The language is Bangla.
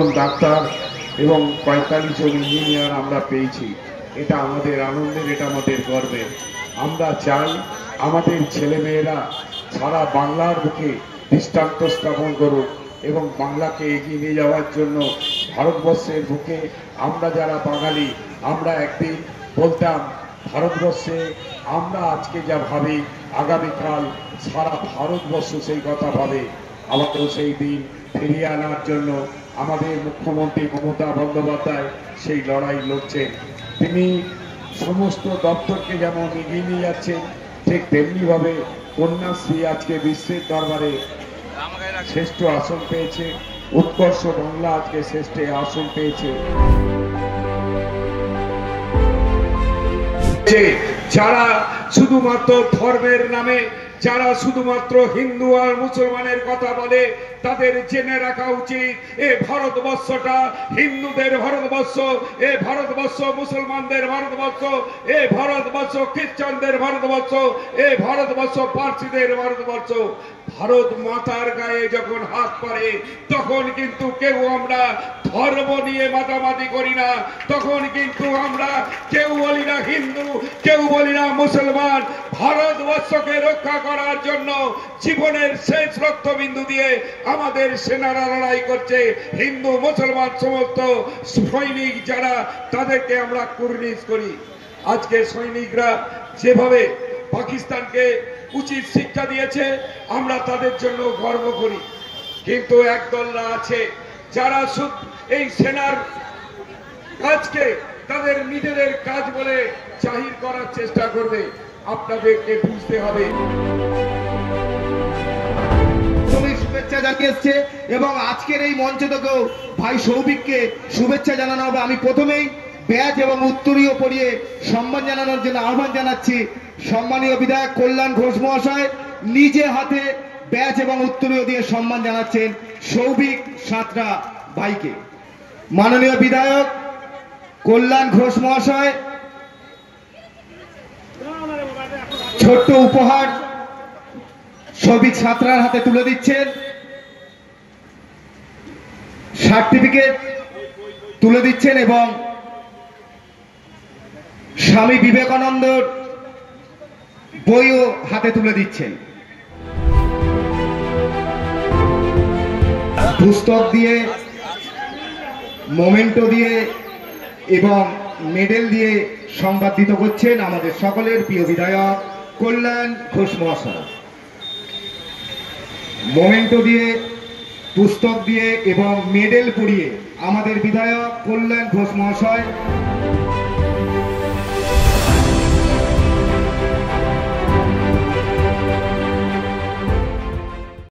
জন ডাক্তার এবং 45 জন ইঞ্জিনিয়ার আমরা পেয়েছি। এটা আমাদের আনন্দের, এটা আমাদের গর্বের। আমরা চাই আমাদের ছেলেমেয়েরা সারা বাংলার বুকে দৃষ্টান্ত স্থাপন করুক এবং বাংলাকে এগিয়ে নিয়ে যাওয়ার জন্য ভারতবর্ষের বুকে আমরা যারা বাঙালি, আমরা একদিন বলতাম ভারতবর্ষে আমরা আজকে যা ভাবি আগামীকাল সারা ভারতবর্ষ সেই কথা ভাবে। আমাকেও সেই দিন ফিরিয়ে আনার জন্য আমাদের মুখ্যমন্ত্রী মমতা বন্দ্যোপাধ্যায় সেই লড়াই লড়ছেন। তিনি সমস্ত দপ্তরকে যেমন এগিয়ে নিয়ে যাচ্ছেন, ঠিক তেমনিভাবে কন্যাশ্রী আজকে বিশ্বের দরবারে শ্রেষ্ঠ আসন পেয়েছে। উৎকর্ষ বাংলা আজকে শ্রেষ্ঠ আসন পেয়েছে। যারা শুধুমাত্র ধর্মের নামে, যারা শুধুমাত্র হিন্দু আর মুসলমানের কথা বলে, তাদের জেনে রাখা উচিত এ ভারতবর্ষটা হিন্দুদের ভারতবর্ষ, এ ভারতবর্ষ মুসলমানদের ভারতবর্ষ, এ ভারতবর্ষ খ্রিস্টানদের ভারতবর্ষ, এ ভারতবর্ষ পার্সিদের ভারতবর্ষ। ভারত মাতার গায়ে যখন হাত পড়ে তখন কিন্তু কেউ আমরা ধর্ম নিয়ে মাতামাতি করি না, তখন কিন্তু আমরা কেউ বলি না হিন্দু, কেউ বলি না মুসলমান। ভারতবর্ষকে রক্ষা করার জন্য জীবনের শেষ রক্তবিন্দু দিয়ে আমাদের সেনারা লড়াই করছে। হিন্দু মুসলমান সমস্ত সৈনিক যারা, তাদেরকে আমরা কুর্নিশ করি। আজকে সৈনিকরা যেভাবে পাকিস্তানকে উচিত শিক্ষা দিয়েছে আমরা তাদের জন্য গর্ব করি, কিন্তু একদলরা আছে যারা এই সেনার কাজকে তাদের নিজেদের কাজ বলে জাহির করার চেষ্টা করবে। আপনাদেরকে বুঝতে হবে। শুভেচ্ছা জানিয়েছে এবং আজকের এই মঞ্চ থেকেও ভাই সৌভিককে শুভেচ্ছা জানানো হবে। আমি প্রথমেই ব্যাজ এবং উত্তরীয় পরিয়ে সম্মান জানানোর জন্য আহ্বান জানাচ্ছি সম্মানীয় বিধায়ক কল্যাণ ঘোষ মহাশয়। নিজে হাতে ব্যাজ এবং উত্তরীয় দিয়ে সম্মান জানাচ্ছেন সৌভিক সাঁতরা ভাইকে। মাননীয় বিধায়ক কল্যাণ ঘোষ মহাশয় ছোট্ট উপহার সৌভিক সাঁতরার হাতে তুলে দিচ্ছেন, সার্টিফিকেট তুলে দিচ্ছেন এবং স্বামী বিবেকানন্দর বইও হাতে তুলে দিচ্ছেন। পুস্তক দিয়ে, মোমেন্টো দিয়ে এবং মেডেল দিয়ে সংবর্ধিত করছেন আমাদের সকলের প্রিয় বিধায়ক কল্যাণ ঘোষ মহাশয়। মোমেন্টো দিয়ে, পুস্তক দিয়ে এবং মেডেল পরিয়ে আমাদের বিধায়ক কল্যাণ ঘোষ মহাশয়